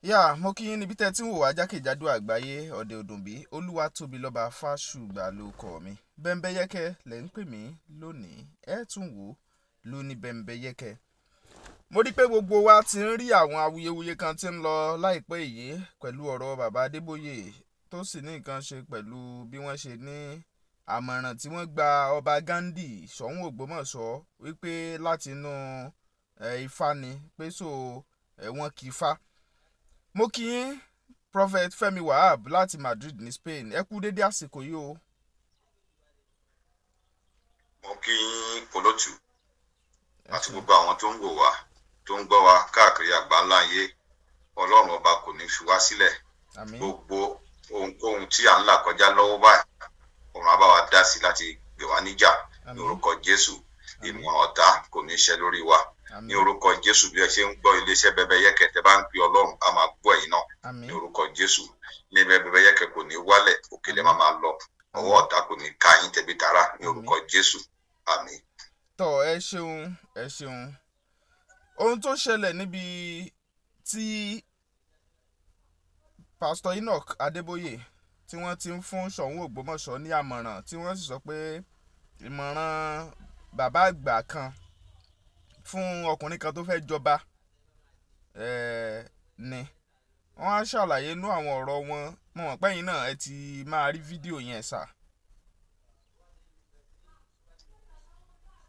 Mo kí yín níbi tẹ́ tí ń wò wá jákèjádò àgbáyé ọ̀dẹ̀ òdùnbí Olúwatóbilọ́ba Fásùgbà ló kọ̀ mí. Bẹ́ńbẹ́yẹ́kẹ́ lẹ̀ ń pè mí lónìí, ẹ tún wò ló ní bẹ́ńbẹ́yẹ́kẹ́. Mo rí pé gbogbo wa ti ń rí àwọn awuyewuye kan tí ń lọ láìpẹ́ yìí pẹ̀lú ọ̀rọ̀ bàbá Adébóyè tó sì ní nǹkan ṣe pẹ̀lú bí wọ́n ṣe ní àmọ̀ràn tí wọ́n gba ọba Ghandi Ṣọ̀ún Ògbómọ̀ṣọ́ wípé láti inú Ifá ni pé wọ́n kì í fá. Mo kí yín Prophet Fẹ́mi Wahab láti Madrid ní Spain, ẹ kú dédé àsìkò yìí o. Mo kí yín olótù àti gbogbo àwọn tó ń wò wá tó ń gbọ́ wá káàkiri àgbáńlá ayé. Ọlọ́run ọba kò ní fi wá sílẹ̀. Gbogbo ohunkóhun tí à ń là kọjá lọ́wọ́ báyìí òun á bá wa dá sí láti gbé wa níjà ní orúkọ Jésù. Ìmọ̀ ọ̀tá kò ní ṣẹ lórí wa ní orúkọ Jésù. Bí ẹ ṣe ń gbọ́ iléeṣẹ́ Bẹ́ńbẹ́yẹ́kẹ́ tẹ́ bá ń pe Ọlọ́run á máa gbọ́ ẹ̀yin náà ní orúkọ Jésù. Ní Bẹ́ńbẹ́yẹ́kẹ́ kò ní wálẹ̀, òkèlè máa lọ, ọwọ́ ọ̀tá kò ní ká yín tẹ̀bí tará ní orúkọ Jésù. Àmín. Ẹ ṣeun. Ohun tó ṣẹlẹ̀ níbi tí Pastor Enoch Adébóyè tí wọ́n ti ń fún Ṣọ̀ún Ògbómọ̀ṣọ́ ní àmọ̀ràn tí wọ́n sì sọ pé ìmọ̀ràn bàbá àgbà kan fún ọkùnrin kan tó fẹ́ jọba ni wọ́n á ṣàlàyé inú àwọn ọ̀rọ̀ wọn. Mo mọ̀ pé ẹ̀yin náà ẹ ti máa rí fídíò yẹn sà.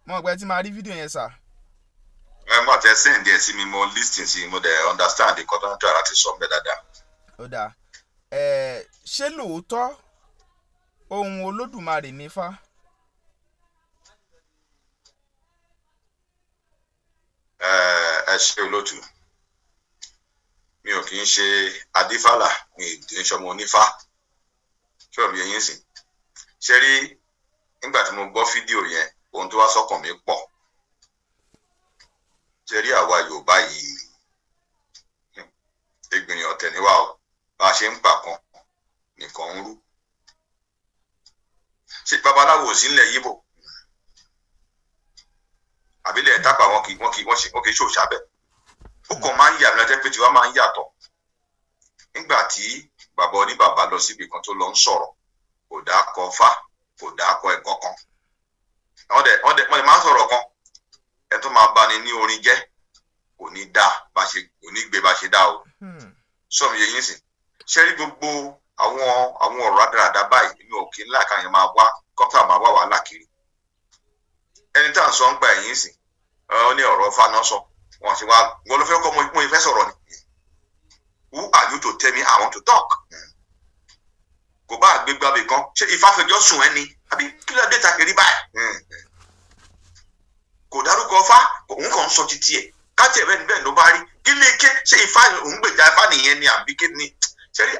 Mo tẹ send ẹ sí mi, mo listen sí mo dẹ̀ understand nǹkan tó ń tọ́ láti sọ bẹ́ẹ̀ dáadáa. Ó dáa. Ṣé lóòótọ́ ohun Olódùmarè ní Ifá? Ẹ ṣe olótù, mi ò kì í ṣe adífálà, mi ì ń ṣọmọ onífá, ṣé o mi yẹn sìn. Ṣé rí nígbà tí mo gbọ́ fídíò yẹn, ohun tó wá sọ́kàn mi pọ̀. Ṣé rí àwa Yorùbá yìí ìgbìyànjú ọ̀tẹ̀ níwá o, bá a ṣe ń pa kan nìkan ń rú. Ṣé babaláwo ò sí nílẹ̀ Yíbò? Àbílẹ̀ tápà wọn kì í ṣòṣà bẹ́ẹ̀. Ó kàn máa ń yà lọ́jọ́ pé tiwa máa ń yàtọ̀. Nígbà tí bàbá oníbàbá lọ síbi kan tó lọ ń sọ̀rọ̀, kò dákọ Fá, kò dákọ ẹ̀kọ́ kan. Wọ́n dẹ̀ máa ń sọ̀rọ̀ kan, ẹ tó máa bani ní orin jẹ́ kò ní dá kò ní gbé bá ṣe dá o. Sọ́mi yẹn sìn. Ṣé rí gbogbo àwọn ọ̀rọ̀ àdáradá báyìí nínú òkè ńlá kan yẹn máa wá kọ́tà máa wá wàhálà kiri. Ẹni tá à ń sọ ń gba ẹ̀yìn sìn, ó ní ọ̀rọ̀ Fáná sọ, wọ́n ti wá wọ́n ló fẹ́ kọ́ mo ìfẹ́ sọ̀rọ̀ ni. Who are you to tell me I want to talk? Kò bá àgbégbá bì kan, ṣé Ifá fẹjọ́ sùn ẹni àbí kí ló dé ta kiri báyìí? Kò dárúkọ Fá, òun kàn ń sọ títí ẹ̀. Káàtì ẹ̀rẹ́ níbẹ̀ ló bá rí kí lè ké ṣé Ifá òun gbèjà Ifá nìyẹn ni àbí kí ni. Ṣé rí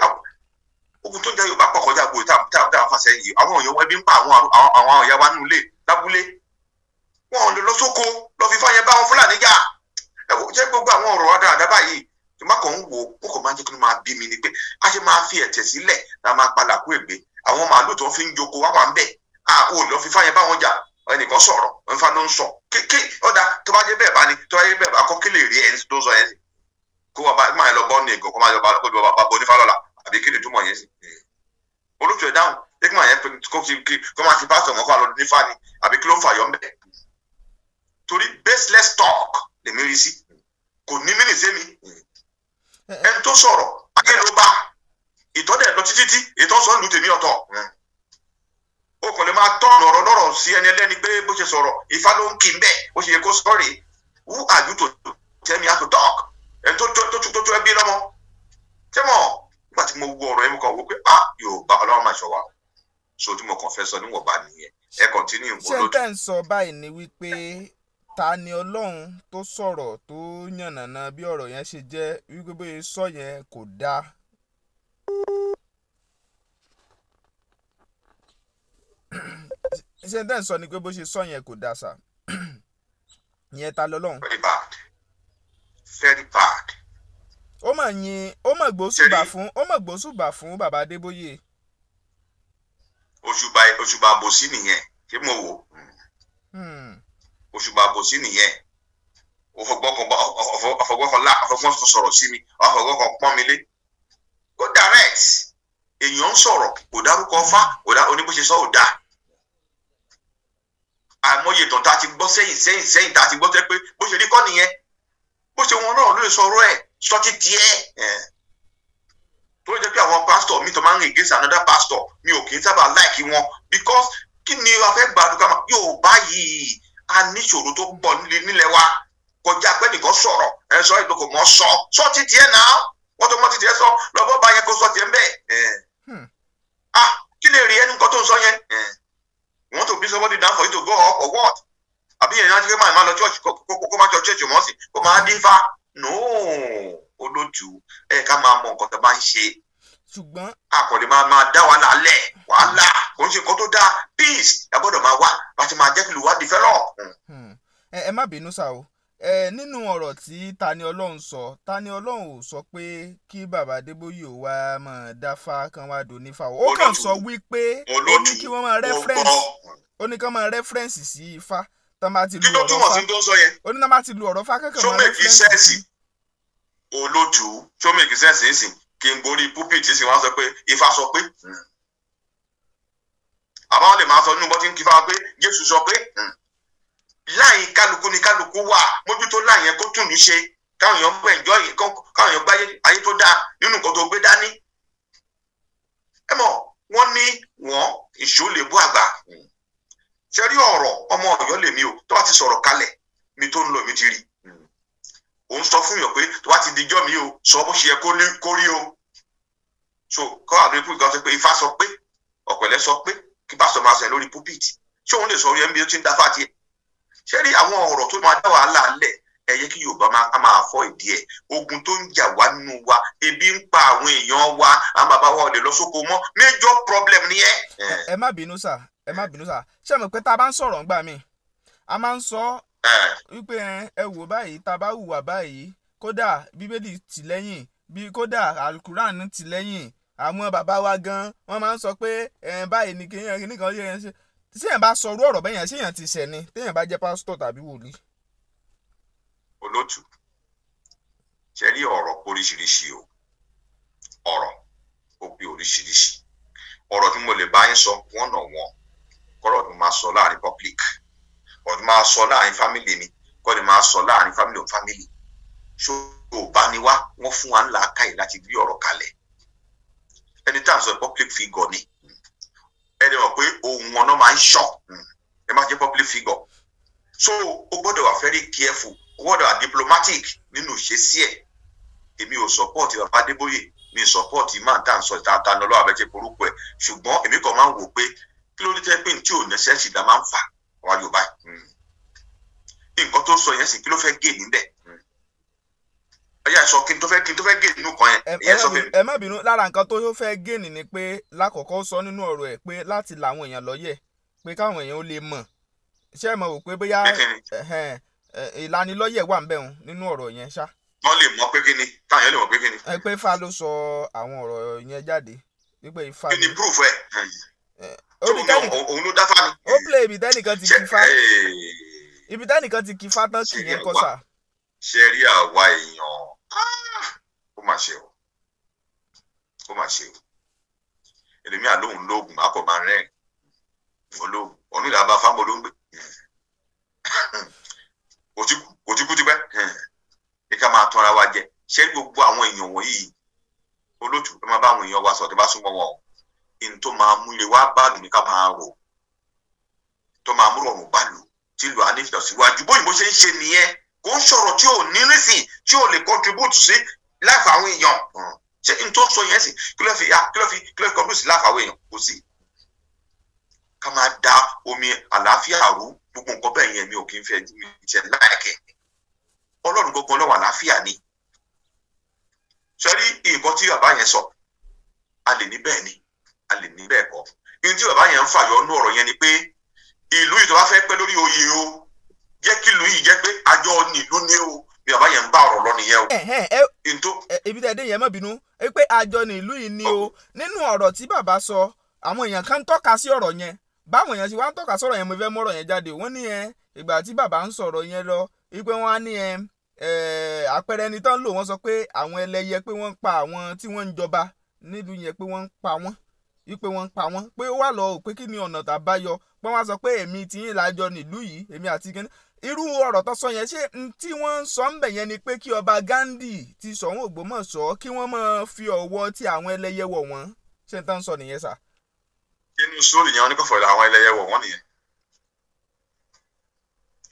ogun tó ń jẹ́ Yorùbá pọ̀ kọjá gbòòrò tá a fà sẹ́yìn. Àwọn èèyàn ẹbí ń pa àwọn ọ̀yà wa nínú ilé lábúlé. Wọn ò lè lọ sóko lọ fi Ifá yẹn bá wọn Fúlàní jà. Jẹ́ gbogbo àwọn ọ̀rọ̀ dáadáa báyìí tí má kàn ń wò ó kò máa ń jẹ́ kí ló máa bí mi ni pé a ṣe máa fi ẹ̀tẹ̀ sílẹ̀ la máa padà kú ègbé. Àwọn màálù tó ń fi ń joko wá wà ń bẹ̀. Ò lọ fi Ifá yẹn bá wọn jà. Ẹnìkan sọ̀rọ̀ Ifá ló ń sọ kéèké ọ̀dà tó bá jẹ́ bẹ́ẹ̀ bá ní tó bá jẹ́ bẹ́ẹ̀ bá kọ́ kí lè rí ẹni tó ń sọ yẹn sí. Kó wọ́n bá máa lọ bọ́ ní ègò kó máa lọ bá onífá lọ́la àbí kí ni túmọ̀ yẹn sí. Olùtú ẹ̀ dáhùn ṣé kí máa yẹn kó máa fi pásítọ̀ mọ́kàn lọ nífá ni àbí kí ló ń fà yọ̀ ń bẹ̀. Torí baseless talk lèmi rí sí kò ní mí nìṣẹ́ mi. Ẹni tó sọ̀rọ̀ ayé ló bá ìtọ́dẹ̀ lọ títí ìtọ́sọ́ lù tèmi ọ̀tọ̀. O kò lè máa tọ́nà ọ̀rọ̀ lọ́rọ̀ sí ẹni ẹlẹ́ni pé bó ṣe sọ̀rọ̀ Ifá ló ń kí n bẹ́ẹ̀ bó ṣe yẹ kó sọ́ọ̀rì. Who are you to tell me how to talk? Ẹni tó ẹbí lọ́mọ. Ṣé mọ̀ nígbà tí mo wo ọ̀rọ̀ yẹn mo kàn wò pé Yorùbá Ọlọ́run máa ṣọ́ wa. So tí mo kàn fẹ́ sọ níwọ̀nba nìyẹn. Ẹ continue ìwọ lójú. Ṣé tẹ́ ń sọ báyìí ni wípé ta ni Ọlọ́run tó sọ̀rọ̀ tó yànnàná bí ọ̀rọ̀ yẹn ṣe jẹ́ wípé bóyá sọ yẹn kò dáa? Ṣé tẹ́ ń sọ ni pé bó ṣe sọ yẹn kò dáa sà? Ìyẹn ta lọ́lọ́run? Very bad. Very bad. Ó mà gbósùbà fún bàbá Adébóyè. Òṣùbà àbòsí nìyẹn ṣé mo wò. Òṣùbà àbòsí nìyẹn. ọ̀fọ̀gbọ́n sọ̀rọ̀ sí mi, ọ̀fọ̀gbọ́n pọ́n mi lé. Go direct. Èèyàn ń sọ̀rọ̀ kò dárúkọ Ọfá, oníbóṣe sọ ò dáa. Àìmọye ìtàn tá a ti gbọ́ sẹ́yìn tá a ti gbọ́ tẹ́ pé bó ṣe rí kọ́ nìyẹn. Bó ṣe wọn náà ló lè sọ̀rọ̀ ẹ̀ sọ́tí tiẹ̀. Tó jẹ́ pé àwọn pásítọ̀ mi tó máa ń rìn against another pastor mi ò kì í sábà like wọn because kí ni a fẹ́ gbàdúrà máa yóò báyìí a níṣòro tó pọ̀ nílẹ̀ wa kọjá pé nìkan sọ̀rọ̀ ẹ sọ ìdókò mọ́ sọ títí ẹ̀ náà wọ́n tó mọ́ títí ẹ̀ sọ lọ́bọ̀ bá yẹn kó sọ tiẹ̀ ń bẹ̀. Kí lè rí ẹnu nǹkan tó ń sọ yẹn? You want to bring somebody down for you to go up or what? Àbí yẹn láti fẹ́ máa lọ church kó má church mọ́ sí kó máa dín fa. No, olójú ká máa mọ nǹkan tó bá ń ṣe. Ṣùgbọ́n àkọlé máa dá wàhálà lẹ̀ wàhálà kò ń ṣe nǹkan tó dáa peace ẹ gbọ́dọ̀ máa wá láti máa jẹ́ kí ìlú wa develop. Ẹ má bínú sá o nínú ọ̀rọ̀ tí Tani Olohun sọ Tani Olohun ò sọ pé kí bàbá Adébóyè ò wá máa dáfá kan wá dò nífà ó kàn sọ wípé ó ní kí wọ́n máa reference ó ní kí wọ́n máa reference sí Ifá tán bá ti lu ọ̀rọ̀ Fá ó ní tán bá ti lu ọ̀rọ̀ Fá kankan máa reference. Olótù tó make sense nísìn kí n gorí pulpit sí wọn sọ pé Ifá sọ pé àbáwọn lè máa sọ nínú bọ́tí ń kí fáwọn pé Jésù sọ pé láyìn kálukú ni kálukú wà mójútó láyìn kó tún ní ṣe káwọn èèyàn gbọ́ ẹ̀jọ́ yìí káwọn èèyàn gbáyé ayé tó dáa nínú nǹkan tó gbé dání. Ẹ mọ̀ wọ́n ní wọ́n ìṣó lè bú àgbà. Ṣé rí ọ̀rọ̀ ọmọ Ọ̀yọ́ lèmi o tó bá ti sọ̀rọ̀ kalẹ̀ mi tó ń lọ mi ti rí. Òun sọ fún yàn pé tó bá ti dijọ́ mi o sọ bó ṣe yẹ kó rí o. So kọ́ àwọn ikú ìgbà sọ pé Ifá sọ pé Ọ̀pẹ̀lẹ̀ sọ pé kí pásítọ̀ máa sọ lórí pulpit ṣé òun lè sọ orí ẹ̀mí tó ti ń dáfà tiẹ̀. Ṣé rí àwọn ọ̀rọ̀ tó máa dá wàhálà lẹ̀ ẹ yẹ kí Yorùbá máa fọ́ ìdí ẹ̀ ogun tó ń jà wá nínú wa ebi ń pa àwọn èèyàn wa àwọn bàbá wa ò lè lọ sóko mọ́ major problem ni ẹ. Ẹ má bínú sà ṣé mo pé tá a bá ń sọ̀rọ̀ ńgbà míì a máa ń sọ wípé ẹ wò báyìí tá a bá hùwà báyìí kódà Bíbélì tì lẹ́yìn bí kódà Alukuran tì lẹ́yìn àwọn bàbá wa gan wọ́n máa ń sọ pé báyìí ni kéèyàn nìkan yẹ ṣe téèyàn bá sọ orú ọ̀rọ̀ bẹ́yẹn séèyàn ti ṣẹ̀ ni téèyàn bá jẹ́ pásítọ̀ tàbí wòlíì. Olótù ṣe rí ọ̀rọ̀ oríṣiríṣi o ọ̀rọ̀ ó pé oríṣiríṣi ọ̀rọ̀ tí mo lè bá yín sọ one on one kọ́rọ̀ tí mo máa sọ láàrin public ọ̀rọ̀ tí mo máa sọ láàrin family mi kọ́ ni máa sọ láàrin family on family ṣó o bá ní wá wọ́n fún wa ńlá káyì láti gbé ọ̀rọ̀ kalẹ̀ ẹni tá à ń sọ public figure ni ẹni mọ̀ pé ohun ọ̀nà máa ń ṣọ̀ ẹ má jẹ́ public figure so o gbọ́dọ̀ wà very careful o gbọ́dọ̀ wà diplomatic nínú ìṣesí ẹ̀ èmi ò support bàbá Adébóyè mi support máa tá à ń sọ ìta lọ́wọ́ abẹ́jẹ́ porúkọ ẹ̀ ṣùgbọ́n èmi kàn máa ń wò pé kí ló dé tẹ́ pé tí ò nẹ́sẹ̀sì dá máa ń fà wá Yorùbá nǹkan tó sọ yẹn sì kí ló fẹ́ gé níbẹ̀ ẹ̀yà sọ kí n tó fẹ́ gé nínú kan yẹn ẹ̀yà sọ fẹ́. ẹ má bínú lára nǹkan tó fẹ́ gé ni pé lákọ̀ọ́kọ́ sọ nínú ọ̀rọ̀ ẹ̀ pé láti làwọn èèyàn lọ́yẹ̀ pé káwọn èèyàn ó lè mọ̀ ṣé ẹ mọ̀ wò pé bóyá ìlanilọ́yẹ̀ wà ń bẹ̀ wọn nínú ọ̀rọ̀ yẹn ṣá. wọ́n lè mọ̀ pé kí ni káwọn èèyàn lè mọ̀ pé kí ni. pé Ifá ló sọ àwọn ọ̀rọ̀ yẹn jáde wípé Ifá. kí ni proof ẹ̀. òun ló dáfá ni. ó play ibi tẹ́nìkan ti kí Ifá ibi tẹ́nìkan ti kí Ifá tán kì í yẹn kọ́ sà. ṣe rí àwa èèyàn ó mà ṣe o èlèmí àlóhùn lóògùn akọ máa rẹ́rìn olóògùn ọ̀nà ìlà bá fáwọn olóńgbé kò tí kú ti pẹ́ ní ká máa tọ́ra wa jẹ ṣé gbogbo àwọn èèyàn wọ̀nyí Olótù ẹ máa bá àwọn èèyàn wa sọ̀rọ̀ tó bá súnmọ́ wọn o in tó máa mú ilé wa báàlù ní ká máa rò tó máa mú rọrùn báàlù tí ìlú ànífẹ́ síwájú bóyìnbó ṣe ń ṣe nìyẹn kò ń sọ̀rọ̀ tí ò ní nísìn tí ò lè contribute sí láìfà àwọn èèyàn ṣé n tó sọ yẹn sì kí ló fi contribute sí láìfà àwọn èèyàn kò sí. ká máa da omi àlàáfíà rú gbogbo nǹkan bẹ́ẹ̀ yẹn mi ò kí ń fẹ́ jẹ láìkẹ́ Ọlọ́run gbogbo ọlọ́wà àlàáfíà ni. sọ́rí nǹkan tí bàbá yẹn sọ a lè ní bẹ́ẹ̀ ni a lè ní bẹ́ẹ̀ kọ́ ihun tí bàbá yẹn ń fàyọ nú ọ̀rọ̀ yẹn ni pé ìlú yìí tó bá fẹ́ pẹ́ lórí oyè o jẹ́ kí ìlú yìí jẹ́ pé àjọ nílùú ni o bí bàbá yẹn ń bá ọ̀rọ̀ lọ nìyẹn o. ibi tẹ́ dé yẹn má bínú pé àjọ nílùú yìí ni o nínú ọ̀rọ̀ tí bàbá sọ àwọn èèyàn kan ń tọ́ka sí ọ̀rọ̀ yẹn báwọn èèyàn sì wá ń tọ́ka sọ̀rọ̀ yẹn mo fẹ́ mọ́rọ̀ yẹn jáde wọ́n ní ìgbà tí bàbá ń sọ̀rọ̀ yẹn lọ wípé wọ́n á ní àpẹẹrẹ ẹni tán lò wọ́n sọ pé àwọn ẹlẹ́yẹ pé wọ́n ń pa àwọn tí wọ́n ń jọba nílùú yẹn pé wọ́n ń pa wọ́n wípé wọ́n ń pa wọ́n pé ó wà lọ pé kí ni ọ̀nà tàbáyọ pé wọ́n á sọ pé èmi tí yín lájọ nílùú yìí èmi àti kíní irú ọ̀rọ̀ tó sọ yẹn ṣé tí wọ́n ń sọ ń bẹ̀ yẹn ni pé kí ọba Ghandi ti Ṣọ̀ún Ògbómọ̀ṣọ́ kí wọ́n máa fi ọwọ́ tí àwọn ẹlẹ́yẹ wọ̀ wọ́n ṣé n tán sọ nìyẹn sà. inú sóòlì yẹn wọn ní kò fọ àwọn ẹlẹ́yẹ wọ̀ wọ́n nìyẹn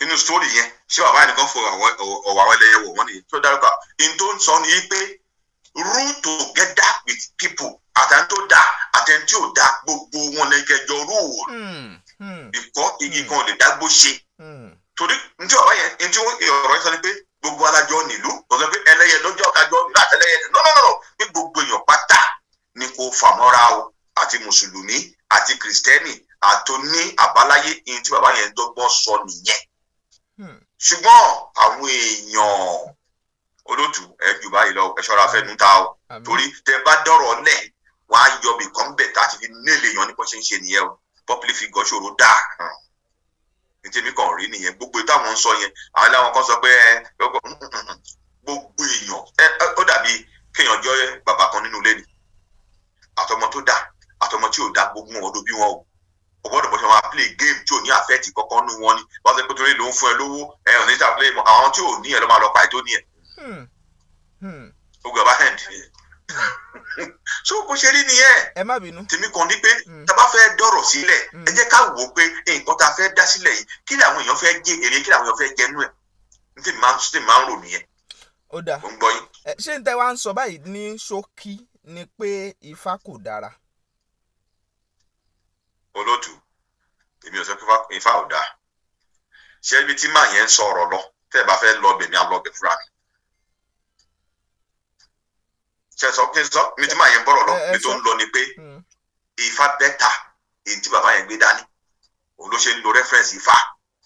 inú sóòlì yẹn ṣé bàbá yẹn nìkan fọ àwọn ẹlẹ́yẹ wọ̀ wọ́n nìyẹn tó dárúkọ in tó ń sọ ni pé rule together with people àtẹni tó dáa àtẹni tí ò dáa gbogbo wọn lẹ́kẹjọ rule ìkọ́ igi kan ò lè dágbó ṣe torí ntí ọ̀rọ̀ yẹn ntí ọ̀rọ̀ yẹn sọ ni pé gbogbo alájọ nílùú ọ̀sẹ̀ pé ẹlẹ́yẹ lọ́jọ́ kájọ nílùú àtẹlẹ́yẹ nọ́nọ́nọ́ pé gbogbo èèyàn pátá ni kò fàmọ́ra o àti mùsùlùmí àti kìrìsìtẹ́nì àtòní àbáláyé ìyẹn tí bàbá yẹn dọ́gbọ́n sọ nìyẹn ṣùgbọ́n àwọn èèyàn olótù ẹ jù báyìí lọ ẹ ṣọ́ra fẹ́nu ta o torí tẹ bá dọ̀rọ̀ lẹ̀ wọ́n á yọ bìkan bẹ̀ tá a ti fi nílé èèyàn ní bó ṣe ń ṣe nìyẹn o public figure ṣòro dáa nítorí kan rí nìyẹn gbogbo táwọn ń sọ yẹn àwọn aláwọn kan sọ pé gbogbo èèyàn ó dàbí kéèyàn jọ bàbá kan nínú ilé ni àtọmọ tó dá àtọmọ tí ò dá gbogbo wọn ló bí wọn o ò gbọ́dọ̀ bọ ṣe máa play game tí ò ní àfẹ́ẹ̀tì kankan nú wọn ni wọ́n sọ pé torí ló ń fún ẹ lówó ẹ ò ní ta play àwọn tí ò ní ẹ ló máa lọ pa ètò ní ẹ gbogbo ọba hand so bó ṣe rí nìyẹn ẹ má bínú tèmi kan ní pé tá a bá fẹ́ dọ̀rọ̀ sílẹ̀ ẹ jẹ́ ká wò ó pé nǹkan tá a fẹ́ dá sílẹ̀ yìí kí làwọn èèyàn fẹ́ jẹ èrè kí làwọn èèyàn fẹ́ jẹnú ẹ̀ ní tèmi máa ń rò nìyẹn. ó dáa mo ń gbọ́ yín. ṣé n tẹ́ wá ń sọ báyìí ní ṣókí ni pé Ifá kò dára. olótù èmi ò sọ pé Ifá ò dáa ṣé ibi tí màá yẹn ń sọ ọ̀rọ̀ lọ tẹ́ ẹ bá fẹ́ lọ bẹ̀mí á lọ bẹ̀ fúra mi. sọ mi tí màá yẹn bọ̀rọ̀ lọ mi tó ń lọ ni pé Ifá bẹ́tà èyí tí bàbá yẹn gbé dání òun ló ṣe ń lo rẹ́fẹ̀rẹ̀nsì Ifá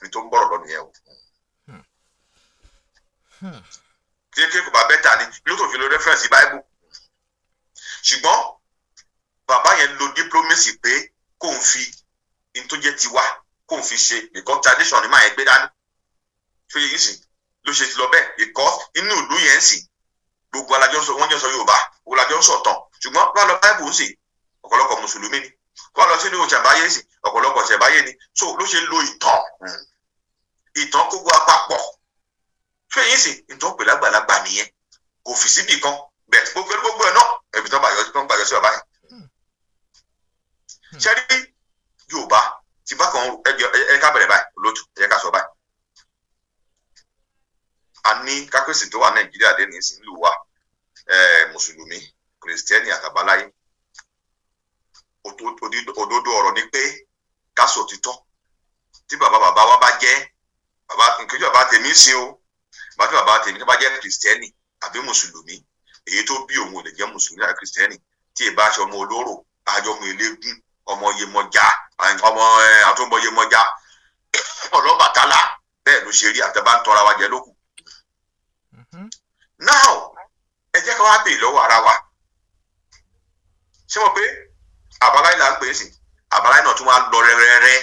mi tó ń bọ̀rọ̀ lọ nìyẹn o. kéèké kò bá bẹ́tà ni ló tó fi lo rẹ́fẹ̀rẹ̀nsì báíbù ṣùgbọ́n bàbá yẹn lo diplomacy pé kóun fi in tó jẹ́ tiwa kóun fi ṣe because tradition ni màá yẹn gbé dání tó yẹ yín sìn ló ṣe ti lọ bẹ́ẹ̀ because inú ìlú yẹn sìn gbogbo alájọ sọ wọn jọ sọ Yorùbá gbogbo alájọ sọ tán ṣùgbọ́n wọn lọ báìbù sí ọ̀pọ̀lọpọ̀ mùsùlùmí ni wọn lọ sínú ìṣẹ̀báyé sí ọ̀pọ̀lọpọ̀ ìṣẹ̀báyé ni so ló ṣe lo ìtàn gbogbo àpapọ̀ tó yẹn sì ìtàn pè lágbàlagbà nìyẹn kò fi síbì kan bẹ́ẹ̀ gbogbo ẹ̀ náà ẹbí tó ń gbàyọ sí bàbá yẹn. ṣẹ́rí Yorùbá ti bá kan ẹ ká bẹ̀rẹ̀ báyìí olóòtú ẹ ká sọ báyìí a ní kápẹ́sì tó wà Nàìjíríà dé ní ìsìnlú wa mùsùlùmí kìrìsìtẹ́nì àtàbáláyé òdodo ọ̀rọ̀ ni pé káṣọ òtítọ́ tí bàbá wa bá jẹ́ nkejì bàbá tèmi sí o bàbá tèmi tó bá jẹ́ kìrìsìtẹ́nì àbí mùsùlùmí èyí tó bí òun ò lè jẹ́ mùsùlùmí àti kìrìsìtẹ́nì tí ì bá aṣọ ọmọ olóró àjọ ọmọ eléégún ọmọ Yemọja ọmọ àtúbọ̀ Yemọja Ọlọ́bàtálá bẹ́ẹ̀ ló ṣe rí àtẹ̀bá ń tọra wa jẹ lókù. Now ẹ jẹ́ ká wá bèè lọ́wọ́ ara wa ṣé mo pé àbáláyé là ń pè é sí àbáláyé náà tún wá lọ rẹ́rẹ́rẹ́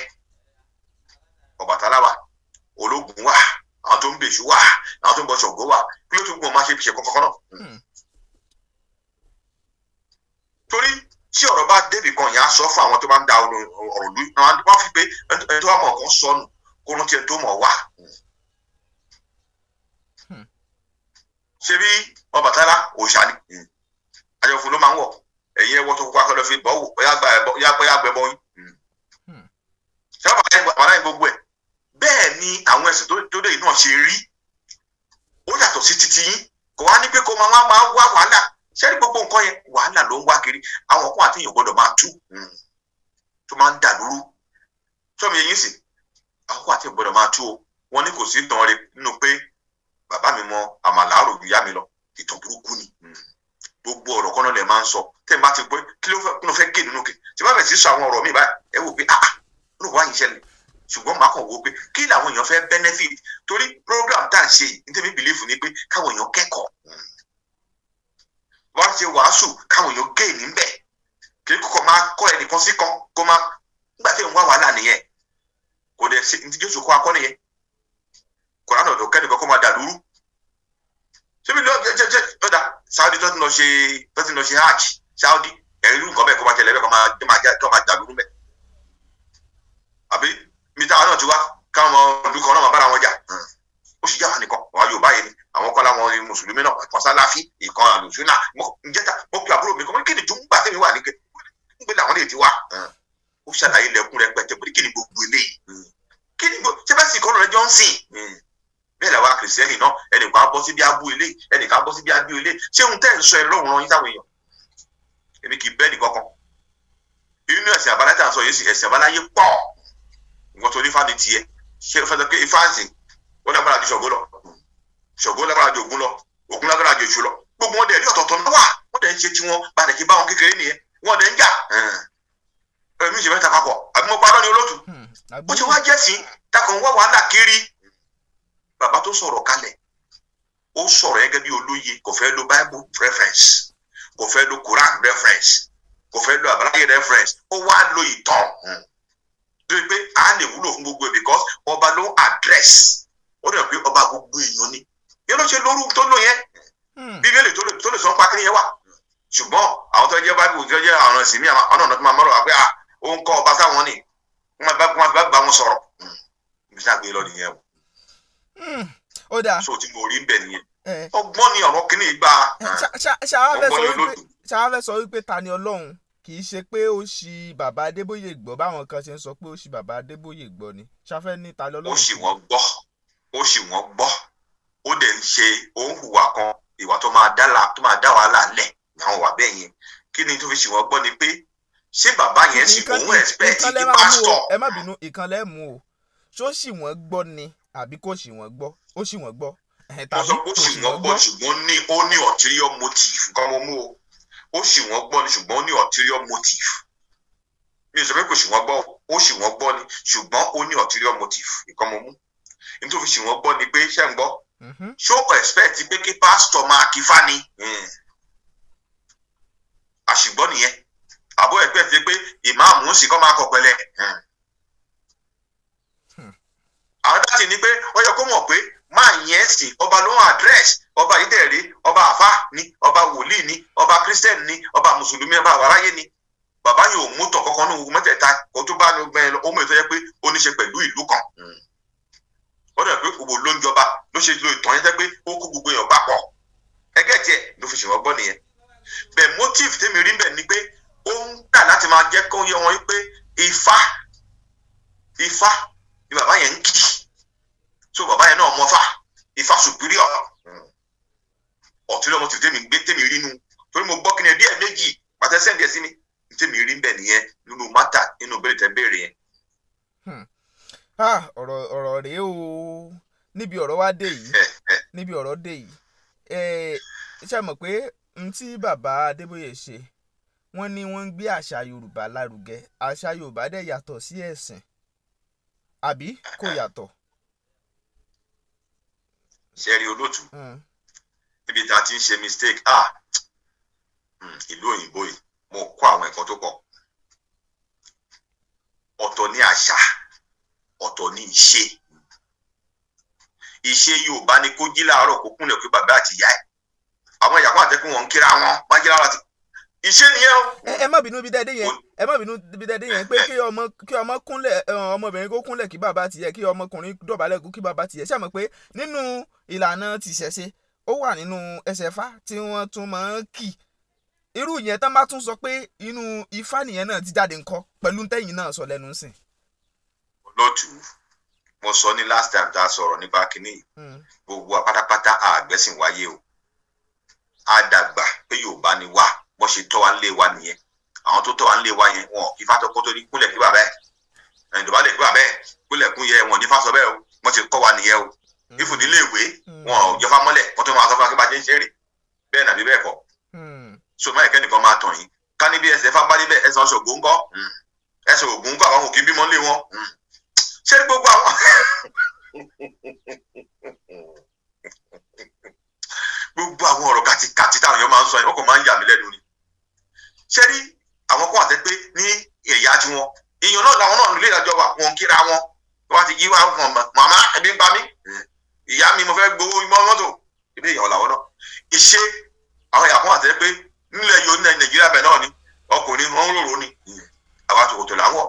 Ọbàtálá wà Ológun wà àwọn tó ń bèṣù wà àwọn tó ń bọ Ṣàngó wà kí ló tún gbọ́n máa ṣe fi ṣe kọ́kọ́ náà. torí tí ọ̀rọ̀ bá débì kan yẹn á sọ fún àwọn tó bá ń da ọ̀rọ̀ lù wọ́n fi pé ẹni tó wà mọ̀ kan sọnù kó rántí ẹni tó mọ̀ wà. ṣé bí Ọbàtálá òòṣà ni àjọfún ló máa ń wọ̀ ẹ̀yin ẹwọ́ tó kókó akọ́lọ́ fi bọ́ wò bóyá gbẹ bọ́ yín. ṣé àbáláyé gbogbo ẹ̀ bẹ́ẹ̀ ni àwọn ẹ̀sìn tó dé náà ṣe rí ó yàtọ̀ sí titi yín kò wá ní pé kó máa wá wàhálà ṣé ní gbogbo nǹkan yẹn wàhálà ló ń wá kiri àwọn ọkùnrin àti èèyàn gbọ́dọ̀ máa tú tó máa ń dà lóru sọmi yẹn sì àwọn ọkùnrin àti èèyàn gbọ́dọ̀ máa tú o wọn ní kò sí ìtàn rẹ̀ nínú pé bàbá mi mọ àmàlà àrò ìyá mi lọ ìtàn burúkú ni gbogbo ọ̀rọ̀ kan náà lè máa ń sọ tẹ́ ẹ bá ti pé kí ló fẹ́ gé nínú kí tí bá bẹ̀ sí sọ àwọn ọ̀rọ̀ mi báyìí ẹ wò pé ló wá yìí ṣẹlẹ̀ ṣùgbọ́n màá kàn wò pé kí làwọn èèyàn fẹ́ benefit torí program tá à ń ṣe yìí nítorí bìlífù ni pé káwọn èèyàn kẹ́kọ̀ọ́ wọ́n á ṣe wàásù káwọn èèyàn gé níbẹ̀ kí kókò máa kọ́ ẹnìkan sí kan kó máa nígbà tí òun wá wàhálà nìyẹn kò dẹ̀ ṣe ní Jésù kọ́ akọ́ nìyẹn kò Kùránì ọ̀dọ̀ kẹ́nìkan kó máa dà lúrú. Ṣé mi lọ jẹ́ ọ̀dà Saudi tó ti lọ ṣe hajj Saudi ẹ̀rí nǹkan bẹ́ẹ̀ kó máa tẹ̀lé bẹ́ẹ̀ kó máa dà lúrú bẹ́ẹ̀. Àbí mi táwọn náà ti wá káwọn ọdún kan náà máa bára wọn jà. Ó sì jáwà nìkan àwọn Yorùbá yìí ni àwọn kọ́ láwọn mùsùlùmí náà ìkan Sálàfí ìkan àlùsùnà ǹjẹ́ta mo pe àbúrò mi kan kí ni tó ń gbà tẹ́mi wà ní kẹ́ ń gbé làwọn lè ti wá. Ó ṣàlàyé lẹ́kún rẹpẹtẹ pé kí ni gbogbo eléyìí kí ni ṣé bẹ́ẹ̀ sì kọ́ lọ́rẹ́ jọ ń sìn bẹ́ẹ̀ làwa kìrìsìtẹ́nì náà ẹnìkan á bọ́ sí bí abú ilé ẹnìkan á bọ́ sí bí abú ilé ṣé ohun tẹ́ ń sọ ẹ lọ́rùn rán yín sáwọn èèyàn èmi kì í bẹ́ẹ̀ nìkan kan inú ẹ̀sìn àbáláyé tá à ń sọ yìí sí ẹ̀sìn àbáláyé pọ̀ nǹkan tó ní fáni tiẹ̀ ṣé o fẹ́ sọ pé ifá ń sìn ó lágbára ju Ṣàngó lọ Ṣàngó lágbára ju Ògún lọ Ògún lágbára ju Èṣù lọ gbogbo wọn dẹ̀ rí ọ̀tọ̀ọ̀tọ̀ náà wà wọ́n dẹ̀ ń ṣe tiwọn bá dẹ̀ kí bá wọn kékeré nìyẹn wọ́n dẹ̀ ń jà ẹ̀mí ìṣe mẹ́ta papọ̀ àbí mo parọ́ ni olóòtú bó ti wá jẹ́ sí takàn wá wàhálà kiri bàbá tó sọ̀rọ̀ kalẹ̀ ó sọ̀rọ̀ gẹ́gẹ́ bí olóye kò fẹ́ lo Bible reference kò fẹ́ lo Quran reference kò fẹ́ lo àbáláyé reference ó wá lo ìtàn lórí pé a lè wúlò fún gbogbo ẹ̀ because ọba ló ń address ó dẹ̀ pé ọba gbogbo èèyàn ni yẹn ló ṣe lóru tó lò yẹn bíbélì tó lè sọ pa kí ni yẹn wà ṣùgbọ́n àwọn tó jẹ́ Bible tó jẹ́ àwọn ẹ̀sìn mi àwọn ọ̀nà tó máa mọ́rọ̀ wá pé ó ń kọ́ ọba sáwọn ni wọ́n bá wọn sọ̀rọ̀ ibi tá a gbé lọ nìyẹn o. Ó dáa. So tí mo rí ń bẹ̀ nìyẹn ọgbọ́n ni ọ̀rọ̀ kìíní ìgbà ṣáà fẹ́ sọ wípé ta ni Ọlọ́run kì í ṣe pé ó ṣì bàbá Adébóyè gbọ́ báwọn kan ṣe ń sọ pé ó ṣì bàbá Adébóyè gbọ́ ni ṣáfẹ́ ní ta lọ́lọ́run. ó ṣì wọ́n gbọ́ ó dẹ̀ ń ṣe òun hùwà kan ìwà tó máa dá wàhálà lẹ̀ àwọn wà bẹ́ẹ̀ yẹn kí ni tó fi ṣì wọ́n gbọ́ ni pé ṣé bàbá yẹn sì òun expect the pastor. ẹ má bínú ìkànlẹ̀ mú o ṣó ṣì wọ́n gbọ́ ni àbí kò ṣì wọ́n gbọ́ ó ṣì wọ́n gbọ́. wọ́n sọ pé ó ṣì wọ́n gbọ́ ṣùgbọ́n ó ní ulterior motive nǹkan mo mú o ó ṣì wọ́n gbọ́ ni ṣùgbọ́n ó ní ulterior motive mi ò sọ pé kò ṣì wọ́n gbọ́ ó ṣì wọ́n gbọ́ ni ṣùgbọ́n ó ní ulterior motive nǹkan mo mú nítorí ṣì wọ́n gbọ́ ni pé ṣé ń gbọ́ ṣó expect pé kí pastor máa kí fani àṣìgbọ́ nìyẹn àbó ẹgbẹ́ ti pé ìmáàmù ń sì kọ́ máa kọ pẹ̀lẹ́ àwọn dáàtì ni pé ó yẹ kó mọ̀ pé máa yẹn sì ọba ló ń address ọba yìí dẹ̀ rí ọba àfà ni ọba wòlíì ni ọba christian ni ọba mùsùlùmí ọba àwáráyé ni bàbá yóò mú tọ̀ kọ́kọ́ ní ogun mẹ́tẹ̀ẹ̀ta kó tó bá ní ọgbẹ́ ọmọ ètò yẹ pé ó ní ṣe pẹ̀lú ìlú kan ó dẹ̀ pé gbogbo ló ń jọba ló ṣe lo ìtàn yẹn jẹ́ pé ó kó gbogbo èèyàn papọ̀ ẹgẹ́ tiẹ̀ ló fi ṣèwọ́ gbọ́ nìyẹn bẹ́ẹ̀ motive tèmi rí bẹ́ẹ̀ ni pé ó ń gbà láti máa jẹ́ kó yẹ wọn pé Ifá ni bàbá yẹn ń kì so bàbá yẹn náà mọ́fà Ifá superior ọ̀tún lọ́mọ tèmi rí nu torí mo gbọ́ kí ni ẹ̀ díẹ̀ méjì pàtẹ́ sẹ́ǹdì ẹ̀ sí mi tèmi rí bẹ́ẹ̀ nìyẹn nínú mátà nínú bẹ́ẹ̀ tẹ́ béèrè yẹn. ọ̀rọ̀ rèé o níbi ọ̀rọ̀ wá dé yìí ṣe mọ̀ pé tí bàbá Adébóyè ṣe wọ́n ní wọ́n ń gbé àṣà Yorùbá lárugẹ àṣà Yorùbá dẹ̀ yàtọ̀ sí ẹ̀sìn àbí kò yàtọ̀. ṣe rí olóòtú níbi tá a ti ń ṣe mistake ìlú òyìnbó yìí mo kọ́ àwọn ẹ̀kọ́ tó pọ̀ ọ̀tọ̀ ní àṣà ọ̀tọ̀ ní ìṣe Yorùbá ni kó jí láàárọ̀ kó kúnlẹ̀ pé bàbá àti ìyá ẹ̀ àwọn ìyàwó àtẹkùn wọn ń kíra wọn wá jí láàárọ̀ àti ìṣe nìyẹn o. ẹ má bínú bí dẹ́dẹ́ yẹn pé kí ọmọ kúnlẹ̀ ọmọbìnrin kó kúnlẹ̀ kí bàbá tiẹ̀ kí ọmọkùnrin dọ̀bálẹ̀ kí bàbá tiẹ̀ ṣàmọ̀ pé nínú ìlànà tìṣẹ̀ṣe ó wà nínú ẹsẹ̀ Ifá tí wọ́n tún máa ń kì irú yẹn tán bá tún sọ pé inú Ifá nìyẹn náà ti jáde ńkọ́ pẹ̀lú tẹ́yìn náà sọ lẹ́nu sìn. olóòtú mo sọ ní last time tá a sọ̀rọ̀ nípa kínní gbogbo apátápátá àgbẹ̀sìn wáyé o àdàgbà pé Yorùbá ni wá bó ṣe tọ́ wa ń lé wa nìyẹn àwọn tó tọ́ wa ń lé wa yẹn wọn Ifá tó kó tó ní kúnlẹ̀ kí bàbá ẹ̀ ẹ̀yìn tó bá lè kí bàbá ẹ̀ kúnlẹ̀kún yẹ wọn ní Ifá sọ bẹ́ẹ̀ o wọ́n ti kọ́ wa nìyẹn o ìfún nílé ìwé wọn ò jọfá mọ́lẹ̀ wọ́n tó máa sọ fún akébà jẹ́ ń ṣeré bẹ́ẹ̀ nàbí bẹ́ẹ̀ kọ́ so máa kẹ́nìkan máa tàn yín ká níbi ẹsẹ̀ Ifá bá níbẹ̀ ẹsẹ̀ ọ̀ṣọ́ ògùn ńkọ́ ẹsẹ̀ ògùn ńkọ́ àwọn òkè bímọ lé wọn ṣé gbogbo àwọn gbogbo àwọn ọ̀rọ̀ kàtìkàtì táwọn èèyàn máa ń sọ yẹn wọ́n kò máa ń yà mí lẹ́nu ni ṣé rí àwọn kan àti pé ní ẹ̀yà tiwọn èèyàn náà làwọn náà nílé ìdájọ́ wa wọn kíra wọn wọ́n ti yí wá wọn màmá ẹbí ń pa mí ìyá mi mo fẹ́ gbowó mọ́tò ilé ìyàwó làwọn náà ìṣe àwọn ìyàwó àti pé nílẹ̀ yóò ní Nàìjíríà bẹ̀ náà ni ọkùnrin wọn ń rorò ni àwa tòkòtò làwọ̀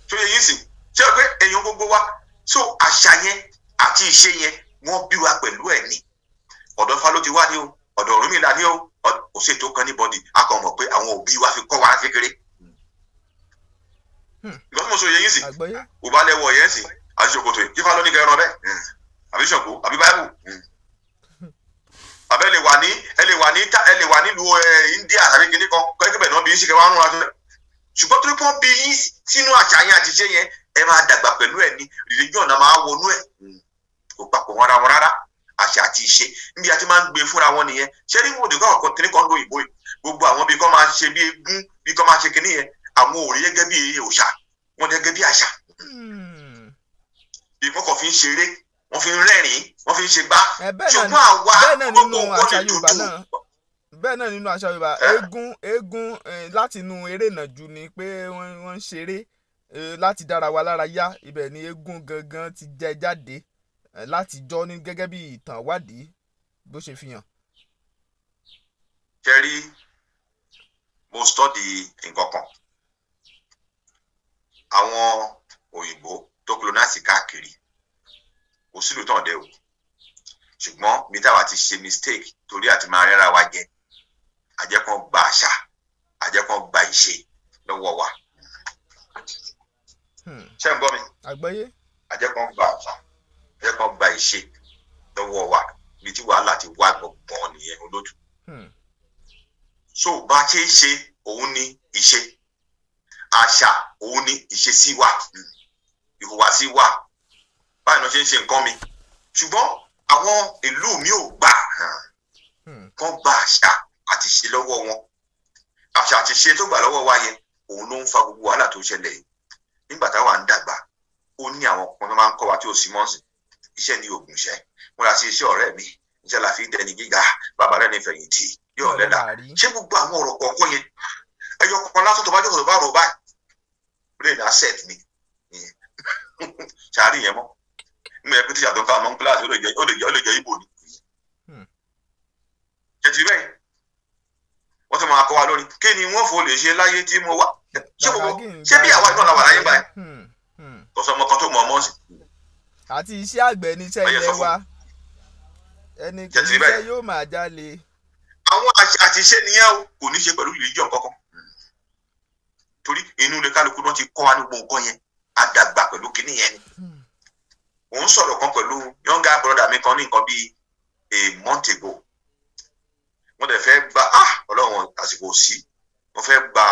tó yẹ yín sì ṣé pé èèyàn gbogbo wa so àṣà yẹn àti ìṣe yẹn wọ́n bí wa pẹ̀lú ẹ̀ ní ọ̀dọ̀ Ifá ló ti wá ní o ọ̀dọ̀ Ọ̀rúnmìlà ní o kò sí ètò kan ní bọ́dì a kàn mọ̀ pé àwọn òbí wa fi kọ́ wa kékeré ìgbà tí mo sọ yẹ yín sì ò bá lẹ́wọ̀ yẹn sì àti ṣòkòtò yìí Ifá ló ní kẹrin ọbẹ̀ àbí Ṣàngó àbí báíbù àbẹ lè wà nílùú India àbí kìnìún kan kẹ́kẹ́ náà bí yín sì kẹ́ wá ń rún aṣọ ṣùgbọ́n tó ní kí wọ́n bí yín sínú àṣà yẹn àti ṣe yẹn ẹ máa dàgbà pẹ̀lú ẹ̀ ní religion náà máa wọnú ẹ̀ kò papọ̀ wọn ra wọn rárá àṣà àti ìṣe níbi àti máa ń gbé fúnra wọn nìyẹn ṣé ní wòde kọ́ ọ̀kan kìnìún kan ló ìbò yìí gbogbo àwọn bí kò máa ṣe bí egún bí kò máa ṣe kìnìún yẹn àwọn ò rí gẹ́gẹ́ bí òòṣà wọn gẹ́gẹ́ bí àṣà bí wọ́n kàn fi ń ṣeré wọ́n fi ń rẹ́rìn-ín wọ́n fi ń ṣe gbá ṣùgbọ́n àwa gbogbo nǹkan ní dúdú. Bẹ́ẹ̀ náà nínú àṣà Yorùbá eégún láti inú eré ìnàjú ni pé wọ́n ń ṣeré láti dára wa lára yá ibẹ̀ ni eégún gangan ti jẹ jáde láti jọ ní gẹ́gẹ́ bí ìtàn wádìí bó ṣe fi hàn. Kẹ́rí mo study nǹkan kan àwọn òyìnbó tó colonize káàkiri kò sílùú tán dé o ṣùgbọ́n mi táwa ti ṣe mistake torí àti máa rẹ́ra wa jẹ àjẹkàn gba àṣà àjẹkàn gba ìṣe lọ́wọ́ wa ṣé ń gbọ́ mi àjẹkàn gba àṣà àjẹkàn gba ìṣe lọ́wọ́ wa ibi tí wàhálà ti wá gbọ̀ngbọ̀n nìyẹn olójú so bá a ṣe ń ṣe òun ni ìṣe àṣà òun ni ìṣesí wa ìhùwàsí wa báyìí ló ṣe ń ṣe nǹkan mi ṣùgbọ́n àwọn ìlú mi ò gbà kán gba àṣà àti ṣe lọ́wọ́ wọn àṣà àti ṣe tó gbà lọ́wọ́ wa yẹn òun ló ń fa gbogbo wàhálà tó ṣẹlẹ̀ yìí nígbà táwa ń dàgbà ó ní àwọn kan tó máa ń kọ́ wa tí ò sí mọ́ọ̀sì iṣẹ́ ní oògùn iṣẹ́ múra sí iṣẹ́ ọ̀rẹ́ mi iṣẹ́ la fi dẹni gíga bàbá rẹ̀ ní fẹ̀yìntì yóò lẹ́la ṣé gbogbo àwọn ọ̀rọ̀ kọ̀ọ̀kan yẹn ẹyọ kan lásán tó bá jókòó tó bá rò báyìí brain asset ni ṣáàrí yẹn mọ́ nígbà yẹn pé tíṣà tó ń ká ọmọ kíláàsì ó lè jẹ́ ibo ni ẹtì bẹ́ẹ̀ wọ́n ti máa kọ́ wa lórí kí ni wọ́n fò lè ṣe láyé tí mo wà ṣé bí àwa náà la wà láyé báyìí kò sọ ọmọ kan tó mọ ọmọ sí. àti iṣẹ́ àgbẹ̀ níṣẹ́ ilé wa ẹni kì í ṣe yóò máa jalè. àwọn àti iṣẹ́ nìyẹn o kò ní ṣe pẹ̀lú religion kankan torí inú ilé kálukú náà ti kọ́ wa ní gbogbo nǹkan yẹn àdàgbà pẹ̀lú kinní yẹn ni òun sọ̀rọ̀ kan pẹ̀lú younger brother mi kan ní nǹkan bíi a month ago wọ́n dẹ̀ fẹ́ gba ọlọ́run àsìkò sí wọ́n fẹ́ gba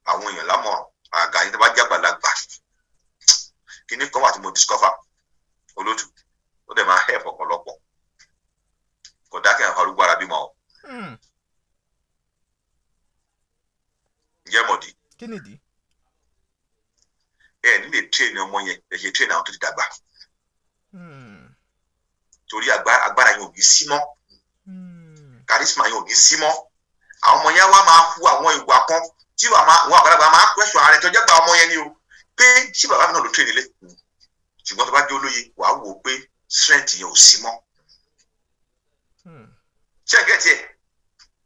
àwọn èèyàn lámọ̀ràn àga yìí tó bá jágbàlagbà kinní kan wà tí mo discover olótù ó dẹ̀ máa help ọ̀pọ̀lọpọ̀ kò dákẹ́ àwọn arúgbó ara bímọ o. ǹjẹ́ mọ̀dí. kí nìdí. ẹ nílé train ọmọ yẹn ẹ ṣe train àwọn tó ti dàgbà. torí agbára yẹn ò ní sí mọ́ charisma yẹn ò ní sí mọ́ àwọn ọmọ yẹn wá máa hu àwọn ìwà kan tí àwọn àgbàlagbà máa question ààrẹ tó jẹ́ gba ọmọ yẹn ni o pé ṣé bàbá mi náà ló train nílé ṣùgbọ́n tó bá jẹ́ olóye wàá wò ó pé strength yẹn ò sí mọ́. ṣé ẹ̀gẹ́ tiẹ̀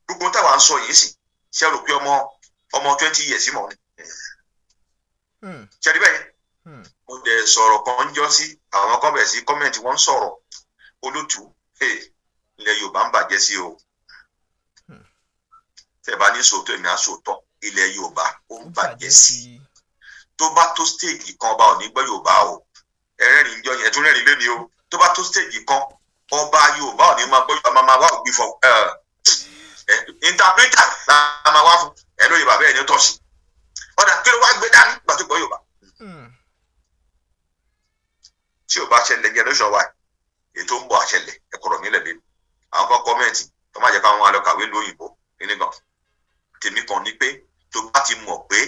gbogbo táwa ń sọ yìí sì ṣe rò pé ọmọ 20 years mọ́ ni. ṣe rí bẹ́ẹ̀ mo dẹ̀ sọ̀rọ̀ kan ń jọ sí àwọn kan bẹ̀ sí kọ́mẹ̀ntì wọ́n ń sọ̀rọ̀ olótú ilẹ̀ Yorùbá ń bàjẹ́ sí o tẹ̀ bá ní sòótọ́ èmi á sòótọ́ ilẹ̀ Yorùbá ó ń bàjẹ́ sí tó bá tó stage kan ọba ò ní gbọ́ Yorùbá o ẹ̀rẹ́rìn ìjọ yẹn tún rẹ́rìn lé ní o tó bá tó stage kan ọba Yorùbá ò ní máa gbọ́ Yorùbá máa wá ògbí fọ interpreter la máa wá fún ẹ lóye bàbá ẹ ní tọ́sí ọ̀dà kí ló wá gbé dání gbà tó gbọ́ Yorùbá tí ò bá ṣẹlẹ̀ generation wa ètò ń bọ̀ àṣẹlẹ̀ ẹ̀kọ́rọ̀ nílẹ̀ lé àwọn kan kọ́mẹ̀ntì tó má jẹ́ káwọn alọ́kàwé lóyìnbó nígbà tèmi kan ní pé tó bá ti mọ̀ pé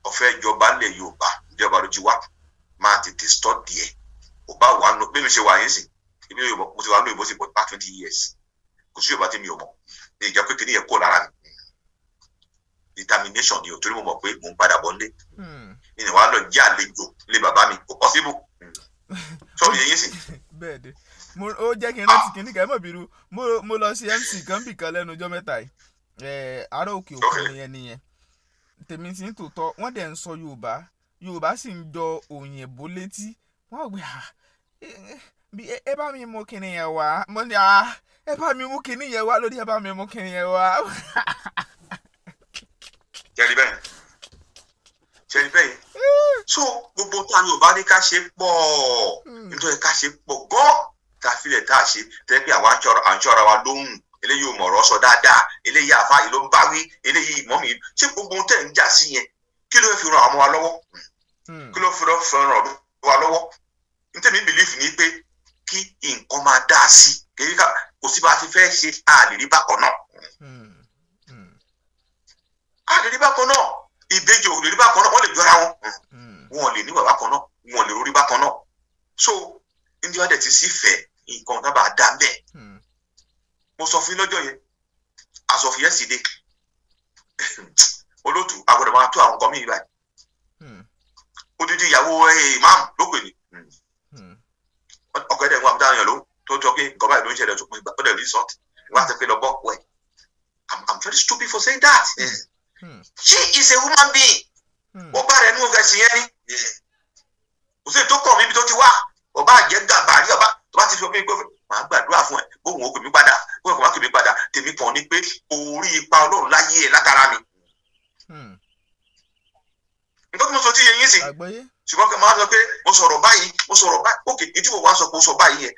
ọ̀fẹ́ ìjọba lẹ̀ Yorùbá ìjọba ló ti wá máa tètè study ẹ̀ kò bá wà nù bí mi ṣe wà yín sí ibi Yorùbá mo ti wà lóyìnbó sí bá 20 years kò sí Yorùbá tí mi ò mọ̀ ní ìjọ pé kìnìyẹn kó lára mi determination ni o torí mo mọ̀ pé mo ń padà bọ̀ nílé ìní wàá lọ jẹ́ àlejò ilé bàbá mi kò possible sọ́ọ̀bù yẹn sì. bẹ́ẹ̀ ni ó jẹ́ kí n rántí kìíní kan ẹ mọ̀ bírú mo lọ sí MC kan bì kan lẹ́nu ọjọ́ mẹ́ta yìí ará òkè òkun nìyẹn tèmi ti ń tòótọ́ wọ́n dẹ̀ ń sọ Yorùbá sì ń jọ òyìnbó létí wọ́n gbé bí ẹ bá mi mú kinní yẹn wá mo ní ẹ bá mi mú kinní yẹn wá lórí ẹ bá mi mú kinní yẹn wá. ṣẹ́ni bẹ́ẹ̀ so gbogbo táwọn Yorùbá ní ká ṣe pọ̀ nítorí ká ṣe pọ̀ gan ká filẹ̀ tá a ṣe tẹ́lẹ̀ pé àwọn àǹṣọ́ra wa lóhùn eléyìí ò mọ̀rọ̀ sọ dáadáa eléyìí àfa yìí ló ń bá wí eléyìí ìmọ̀ mi ṣé gbogbo ohun tẹ̀ ń jà sí yẹn kí ló fi ran àwọn wa lọ́wọ́ kí ló fi ran wa lọ́wọ́ nítorí bìlífù ni pé kí nǹkan máa dá sí kéyí kò sí bá a ti fẹ́ ṣe àlèrí bákan náà àlèrí bákan náà ìbejì ò lè rí bákan náà wọ́n lè jọra wọn lè ní bàbá kan náà wọn lè rórí bákan náà so ndí wàá dẹ̀ ti sí fẹ́ nǹkan náà bá dá bẹ́ẹ̀ mo sọ fún yín lọ́jọ́ yẹn as of yesterday olóòtú agbọ́dọ̀ máa tó àwọn nǹkan mìíràn báyìí odidi ìyàwó imam ló pè ní ọkọ ẹ̀dẹ̀ ń wá dáhùn yàn ló tó jọ pé nǹkan báyìí ló ń ṣẹlẹ̀ tó pin ìgbà tó dẹ̀ rí sọ́ọ̀tì ìgbà tó pé lọ bọ́ wẹ̀ I'm very stupid for saying that she is a human being ọba rẹ̀ nínú ẹ̀sìn yẹn ni kò sí ètò kọ̀ níbi tó ti wá ọba àjẹ́ gàbà rí ọba tó bá ti fi ọmọ ìgbọ́fẹ́ màá gbàdúrà fún ẹ bóun ó pè mí padà bóun kò má pè mí padà tèmi kàn ní pé orí ipa Ọlọ́run láyé ẹ látara mi. nǹkan tí mo sọ tí yẹn yín sí ṣùgbọ́n kí n máa sọ pé mo sọ̀rọ̀ báyìí òkè ní tí mo wá sọ pé mo sọ báyìí yẹn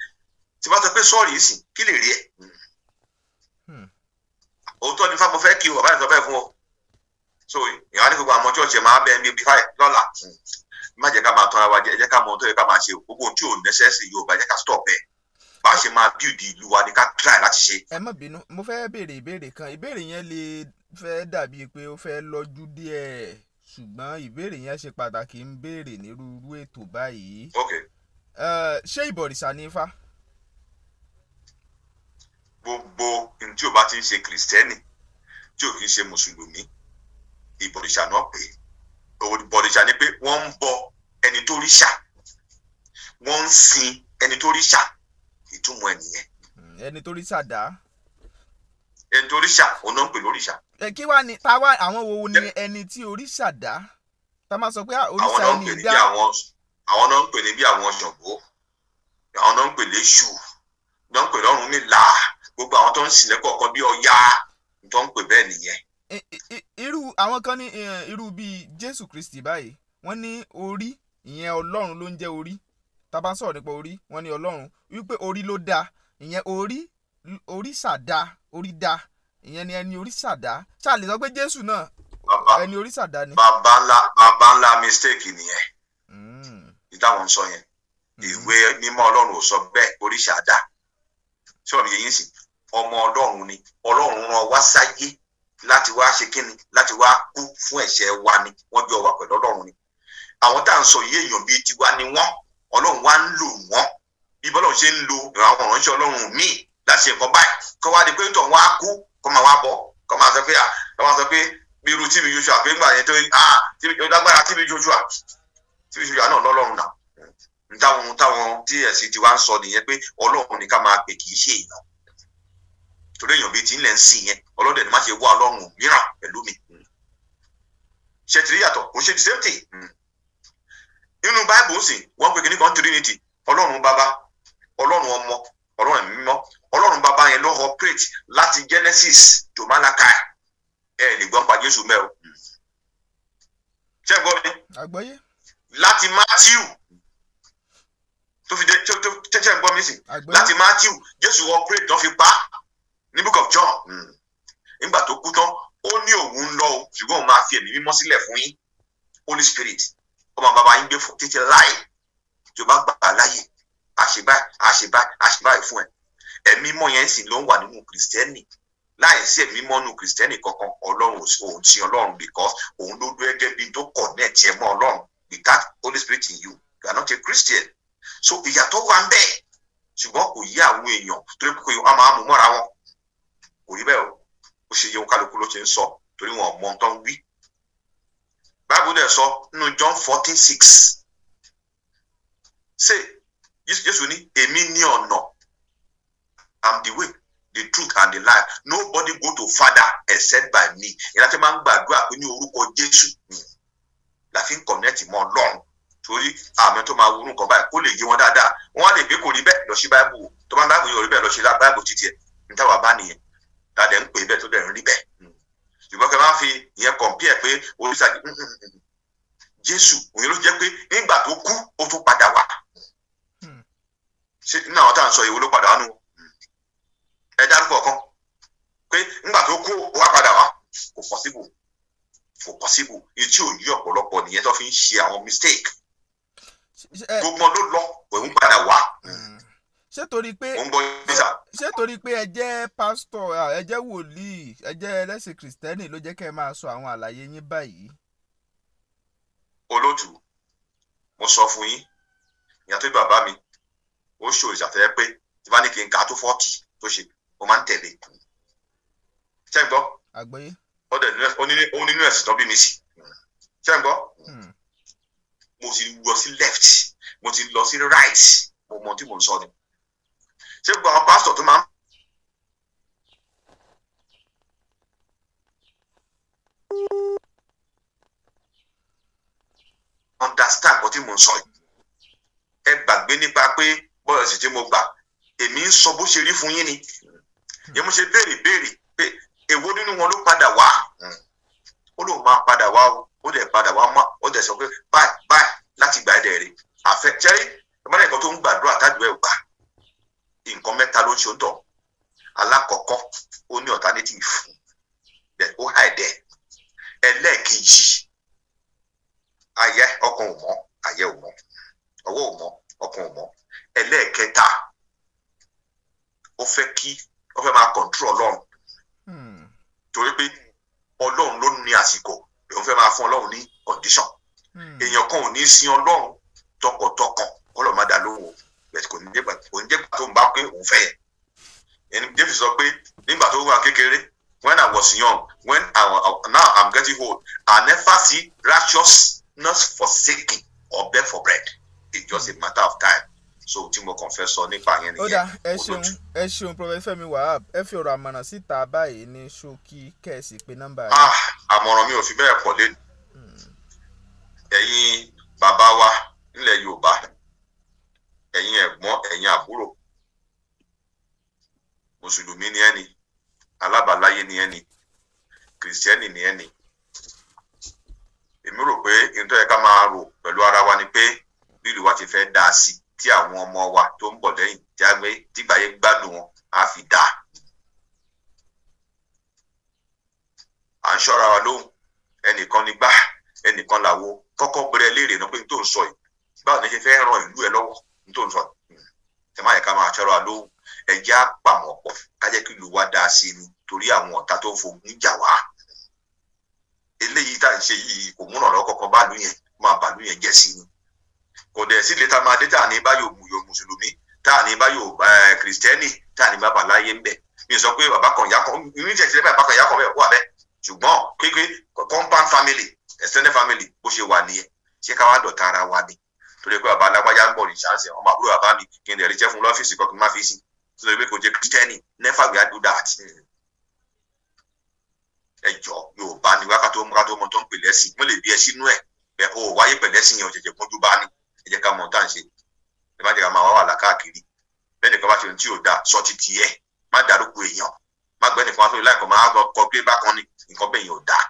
tí mo bá sọ pé sọ́ọ̀rì yìí sì kí lè rí ẹ. òótọ́ ni fáwọn fẹ́ kí o bàbá yẹn sọ bẹ́ẹ̀ fún ọ so ìyàwó ní gbogbo àwọn church máa bẹ́ẹ̀ bí fáì lọ́la má jẹ́ ká máa tọ́ra wa jẹ́ ká mọ ohun tó yẹ ká máa ṣe gbogbo ohun tí ò necessary yóò bá jẹ́ ká stop ẹ̀ bá a ṣe máa build ìlú wa ní ká try láti ṣe. ẹ má bínú mo fẹ́ béèrè ìbéèrè kan ìbéèrè yẹn lè fẹ́ dàbí pé ó fẹ́ lọ́jú díẹ̀ ṣùgbọ́n ìbéèrè yẹn ṣe pàtàkì ń béèrè nírúurú ètò báyìí. ṣé ìbọ̀rìṣà ní Ifá? gbogbo ohun tí o bá ti ń ṣe kìrìsìtẹ́nì tí o kì í ṣe mùsùlùmí ìbọ̀rìṣà náà pé ìbọ̀rìṣà ni pé wọ́n ń bọ ẹni tó ríṣà wọ́n ń sin ẹni tó ríṣà ìtumọ̀ ẹ̀ nìyẹn. ẹni tó ríṣà dá. ẹni tó ríṣà òun náà ń pè lóríṣà. kí wàá ní táwa àwọn wo ni ẹni tí oríṣà dá tá a máa sọ pé oríṣà ẹni dá. àwọn náà ń pè ní bí àwọn Ṣàngó àwọn náà ń pè léṣù náà ń pè lọ́rùn nílà gbogbo àwọn tó ń sìn lẹ́kọ̀ọ̀kan bí Ọya tó ń pè bẹ́ẹ̀ nìyẹn. irú àwọn kan ní irú bíi Jésù Kristi báyìí wọ́n ní orí ìyẹn Ọlọ́run ló ń jẹ́ orí tá a bá sọ̀rọ̀ nípa orí wọ́n ní Ọlọ́run wípé orí ló dá ìyẹn oríṣà dá orí dá ìyẹn ni ẹni oríṣà dá ṣáà lè sọ pé Jésù náà ẹni oríṣà dá ni. bàbá ńlá mistake nìyẹn ìdáhùn sọ yẹn ìwé mímọ́ Ọlọ́run ò sọ bẹ́ẹ̀ oríṣà dá sọ̀rọ̀ yẹn sì ọmọ Ọlọ́run ni Ọlọ́run rán wá sáyé láti wá ṣe kíni láti wá kú fún ẹ̀ṣẹ̀ wa ni wọ́n jọ wà pẹ̀lú Ọlọ́run ni àwọn tá à ń sọ yìí èèyàn bíi tiwa ni wọ́n Ọlọ́run wá ń lò wọ́n bí bọ́lọ́run ṣe ń lo àwọn ìránṣẹ́ Ọlọ́run míì láti ṣe nǹkan báyìí kọ́ wá di pé tó wọ́n á kú kọ́ máa wá bọ̀ kọ́ máa sọ pé bí irú tíbi Joshua pé ńgbà yẹn tó lágbára tíbi Joshua náà lọ́lọ́run náà táwọn TSC ti wá ń sọ nìyẹn pé Ọlọ́run ni ká máa pè kì í ṣe èèyàn torí èèyàn bíi ti ń lẹ̀ ń sìn yẹn ọlọ́dẹ ni má ṣe wá Ọlọ́run mìíràn pẹ̀lú mi ṣe tìrí yàtọ̀ kò ṣe the same thing nínú Bible sì wọ́n pè kíní kan Trinity Ọlọ́run bàbá Ọlọ́run ọmọ Ọlọ́run ẹ̀mí mímọ́ Ọlọ́run bàbá yẹn ló operate láti Genesis to Malachi lè gbọ́n pa Jésù mẹ́ o ṣé gbọ́ mi àgbọ́yé láti Matthew tó fi dé ṣé gbọ́ mi sì láti Matthew Jésù operate tó fi pa ní book of John nígbà tó kú tán ó ní òun ń lọ o ṣùgbọ́n òun máa fi ẹ̀mí mímọ́ sílẹ̀ fún yín Holy Spirit ọmọ bàbá yín gbé fún títí láì tó bá gbà láyè àṣebáyé fún ẹ ẹ̀mí mímọ́ yẹn sì ló ń wà nínú Kristẹni láì sí ẹ̀mí mímọ́ nínú Kristẹni kankan Ọlọ́run òun sí Ọlọ́run because òun ló dúró gẹ́gẹ́ bí tó connect ẹ mọ́ Ọlọ́run without Holy Spirit in you you are not a Christian so ìyàtọ̀ wà ń bẹ ṣùgbọ́n kò yí àwọn èèyàn torí pé wọ́n máa mú mọ́ra wọn kò rí bẹ́ẹ̀ o ó ṣe yẹun kálukú ló ṣe ń sọ torí wọn mọ tó ń wí. Bible dẹ̀ sọ nínú John 14:6 say Jésù ní èmi ní ọ̀nà, I'm the way, the truth and the life. Nobody go to Father except by me. Ìlà tí máa ń gbàdúrà pé ní orúkọ Jésù la fi ń connect mọ́ Ọlọ́run. Torí àmì tó máa wúrú nǹkan báyìí kó lè yé wọn dáadáa. Wọ́n á lè gbé kò rí bẹ́ẹ̀ lọ sí Báíbù. Tó bá ń Báíbù yóò rí bẹ́ẹ̀ lọ sí Báíbù títí ẹ̀. Ní táwa bá nìyẹn. Dáadẹ́ ń pè bẹ́ẹ̀ tó dẹ̀ ń rí bẹ́ẹ̀. Ṣùgbọ́n kí a máa fi ìyẹn compare pé oríṣàjì Jésù òun ló jẹ́ pé nígbà tó kú ó tún padà wá. Ṣé nínú àwọn tá à ń sọ ìwé ló padà wá nù? Ẹ dárúkọ kan pé nígbà tó kú ó wá padà wá kò possible. Kò possible. Etí ò yí ọ̀pọ̀lọpọ̀ nìyẹn tó fi ń ṣe àwọn mistake. Gbogbo ló lọ òun padà wá. Ṣé torí pé ẹ jẹ́ pásítọ̀, ẹ jẹ́ wòlíì, ẹ jẹ́ ẹlẹ́sìn kìrìsìtẹ́nì ló jẹ́ kẹ́ ẹ máa sọ àwọn àlàyé yín báyìí? Olóòtú, mo sọ fún yín, ìyá tó bàbá mi, ó ṣòro ìṣàfẹ́ pé tí bá ní kí n kà á tó 40 tó ṣe, mo máa ń tẹ̀lé. Ṣé ń gbọ́? Àgbọ́yé. Ó nínú ẹ̀sìn tó bí mi sí. Ṣé ń gbọ́? Mo ti lọ sí left, mo ti lọ sí right, mo mọ tí mo ń sọ ni. Ṣé gbogbo àwọn pásítọ̀ tó máa ń understand nǹkan tí mo ń sọ yìí? Ẹ gbàgbé nípa pé bọ́ọ̀lù sì tí mo gbà, èmi ń sọ bó ṣe rí fún yín ni. Yẹ́n mo ṣe béèrè pé èwo nínú wọn ló padà wá? Ó lóun máa padà wá o, ó dẹ̀ padà wá mọ́, ó dẹ̀ sọ pé báyìí láti gbà ẹ̀dẹ̀ rẹ̀. Àfẹ́ jẹ́rí ìmọ̀lẹ́ nǹkan tó ń gbàdúrà tájú ẹ̀ gbà. Nǹkan mẹ́ta ló ń ṣe ń tọ̀. Alákọ̀ọ́kọ́ ó ní alternative bẹ́ẹ̀ ó hàìdẹ̀. Ẹlẹ́ẹ̀kejì ayé ọkàn ò mọ́, ayé ò mọ́, ọwọ́ ò mọ́, ọkàn ò mọ́. Ẹlẹ́ẹ̀kẹta ó fẹ́ máa control Ọlọ́run. Torí pé Ọlọ́run ló ní àsìkò, òun fẹ́ máa fún Ọlọ́run ní condition. Èèyàn kan ò ní sin Ọlọ́run tọkàntọkàn kọ́lọ̀ má dá lóhùn. Kò ní jẹ́ gbà tó ń bá pé òun fẹ́ yẹn. Ẹni David sọ pé nígbà tó wà kékeré, when I was young, now I'm getting old, I never see righteousness forsaken or beg for bread. It's just a matter of time. So tí mo confess sọ nípa yẹn nìyẹn. Ó dà, ẹ ṣeun Prophet Fẹ́mi Wahab, ẹ fi ọ̀rọ̀ àmọ̀ràn síta báyìí ní ṣókí kẹ́ẹ̀sì pé nọ́mbà yìí. Àmọ̀ràn mi ò fi bẹ́ẹ̀ pọ̀ lé. Ẹ̀yin bàbá wa nílẹ̀ Yorùbá, ẹ̀yin ẹ̀gbọ́n, ẹ̀yin àbúrò, mùsùlùmí ni ẹni, alábàáláyé ni ẹni, kìrìsìtẹ́nì ni ẹni. Èmi rò pé nítorí ẹ ká máa rò pẹ̀lú ara wa ni pé bí ìlú wa ti fẹ́ dá sí tí àwọn ọmọ wa tó ń bọ̀ lẹ́yìn tí gbàyé gbádùn wọn á fi dá. À ń ṣọ́ra wa lóhùn, ẹnìkan ni gbá, ẹnìkan làwo, kọ́kọ́ bẹ̀rẹ̀ léèrè náà pé n tó ń sọ yìí, báwo ni ṣe fẹ́ ràn ìlú ẹ lọ́wọ́ n tó ń sọ yìí. Ẹ má yẹ ká máa ṣọ́ra wa lóhùn, ẹ jẹ́ àpamọ́ pọ̀ ká jẹ́ kí ìlú wa dá sí ni torí àwọn ọ̀tá tó ń fogun jà wá. Eléyìí tá à ń ṣe yìí kò múnà lọ́kọ̀ kan báàlú yẹn, máa bàálù yẹn jẹ́ sí ni. Kò dẹ̀ sí ilé tá a máa dé tá à ní bá yóò mùsùlùmí, tá à ní bá yóò kìrìsìtẹ́nì, tá à ní bá bàláyé ń bẹ̀. Mi sọ pé bàbá kan ìyá kan, ìrìn ìṣẹ̀ṣẹ̀ bàbá kan ìyá kan bẹ̀ wà bẹ́ẹ̀. Ṣùgbọ́n kékeré compound family, extended family bó ṣe wà nìyẹn. Ṣé ká wá dọ̀tá ara wa ni? Torí pé bàbá alágbájá ń bọ̀ ní ṣáàṣì, ọmọ àbúrò bàbá mi kí n lè rí jẹ́ fún lọ́fíìsì kan kí n má fi sí. Torí pé kò jẹ́ kìrìsìtẹ́nì, never will I do that. Ẹjọ́ Yorùbá ni wákàtí ọmọ tó ń pè lẹ́sìn, mo lè bí ẹ sínú ẹ̀ bẹ́ẹ̀ o wáyé pẹ̀lẹ́sìn yẹn òjèjì kúnjú bá ní. Ẹ jẹ́ ká mọ̀ tá à ń ṣe. Ẹ má jẹ́ ká máa wá wà lákàkiri. Bẹ́ẹ̀ nìkan bá ṣe ohun tí ò dáa sọ ti tiẹ̀, má dárúkọ èèyàn, má gbẹ́ nìkan sórí láìpẹ́ máa kọ pé bákan ni nǹkan bẹ́ẹ̀ yẹn ò dáa.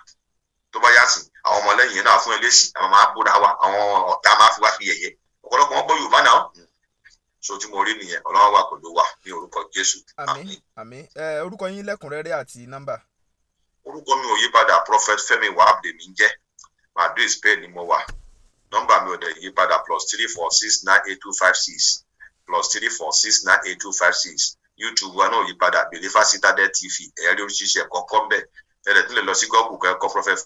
Tó bá yá sí àwọn ọmọlẹ́yìn yẹn náà fún ẹ lésì, àwọn máa búra wa, àwọn ọ̀tá máa fi wá fi yẹ̀yẹ́. Ọ̀pọ̀lọpọ̀ wọn gbọ́ Yorùbá náà. So tí mo rí nìyẹn, Ọlọ́run wà pẹ̀lú wa ní orúkọ Jésù. Àmín, àmín. Orúkọ yín lẹ́kùnrẹ́rẹ́ àti nọ́mbà. Orúkọ mi ò yí padà, Prophet Fẹ́mi Wahab lèmi ń jẹ́. Madrid Spain ni mo wà. Nọ́mbà mi ò dẹ̀ yí padà +346988256 +346988256. YouTube wa náà yí padà Believer Citadel TV. Ẹ̀rí oríṣiríṣi ẹ̀kọ́ kọ́ ń bẹ̀. Ẹ̀rẹ̀ tó lè lọ sí Google kẹ́kọ̀ọ́ Prophet.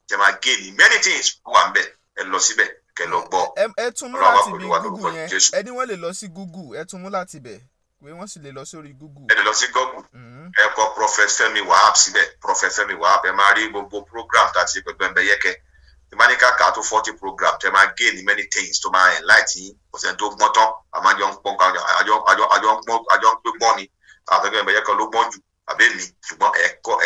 Jẹ́ máa géènì many things wà ń bẹ̀. Ẹ lọ síbẹ̀ kẹ́ lọ gbọ́. Ẹ tún mú láti bí Google yẹn. Ẹni wọ́n lè lọ sí Google, ẹ tún mú láti bẹ̀. Pé wọ́n sì lè lọ sórí Google. Ẹ lè lọ sí Google. Ẹ kọ Prophet Fẹ́mi Wahab síbẹ̀. Prophet Fẹ́mi Wahab ẹ máa rí gbogbo program tá a ti ṣe pẹ̀lú Bembeyeke. Ìmáníkà ká tó 40 program tẹ máa gain many things tó máa enlighten ọ̀sẹ̀ tó gbọ́n tán àmọ́ àjọ ń pé gbọ́n ni àfẹ́gbẹ́ ẹ̀bẹ̀yẹ kan ló gbọ́n jù àbẹ́ mi ṣùgbọ́n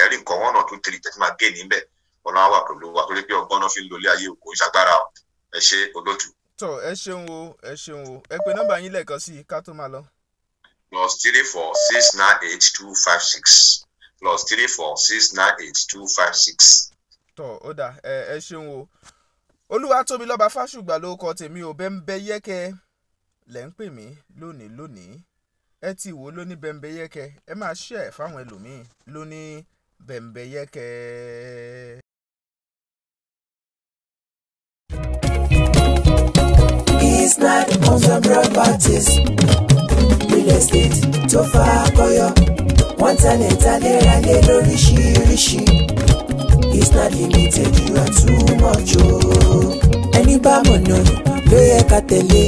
ẹ̀rí nǹkan 1 or 2 3 tẹ́tí máa gain níbẹ̀ ọ̀nà wà pẹ̀lú wa torí pé ọgbọ́n náà fi ń lólé ayé òkú ìṣàgbára ẹ ṣe olótù. tọ ẹ ṣeun o ẹ pè nọ́mbà yín lẹ́ẹ̀kan sí i ká tó máa lọ. +346982256 +346982256. tọ ó dà ẹ ṣeun o Olúwatóbilọ́ba Fásùgbà ló kọ tèmi ò Bẹ́mbẹ́yẹ́kẹ́ lẹ́ ń pè mí lónìí ẹ ti wò lóní Bẹ́mbẹ́yẹ́kẹ́ ẹ máa share fáwọn ẹlòmíín lóní Bẹ́mbẹ́yẹ́kẹ́. Isnad Homes and Properties real estate tó fà kọyọ wọ́n talẹ̀ ralẹ̀ lóríṣiríṣi. Isnad Limited you are too much o. Ẹni bá mọ̀nà ló yẹ ká tẹ̀lé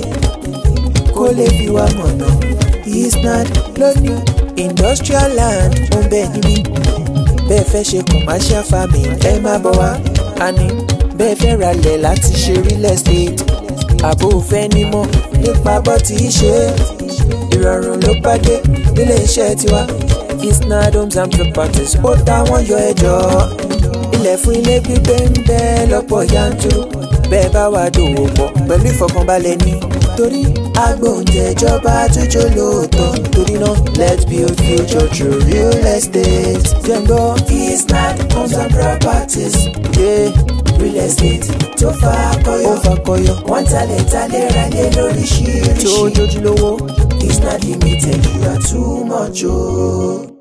kó lè fi wá mọ̀nà. Isnad lónìí industrial land ó ń bẹ níbí. Bẹ́ẹ̀ fẹ́ ṣe commercial farming ẹ má bọ̀ wá. Àní bẹ́ẹ̀ fẹ́ ralẹ̀ láti ṣe real estate. Àbò fẹ́ nímọ̀ nípa bó ti ṣe ìrọ̀rùn ló bá dé nílé iṣẹ́ tiwa. Isnad Homes and Properties ó táwọn yọ ẹjọ́ ilẹ̀ fún ilé gbígbé ń bẹ lọ́pọ̀ yanturu. Bẹ́ẹ̀ bá wà dòwò pọ̀ pẹ̀lú ìfọkànbalẹ̀ ni torí agbóúnjẹ ìjọba tójó lóòótọ́. Torí náà let's build future through real estate. Jẹ́ngbọ́ Isnad Homes and Properties. Real estate tó fà kọyọ wọ́n talẹ̀ ralẹ̀ lóríṣiríṣi. tó jójúlówó Isnad Limited you are too much o.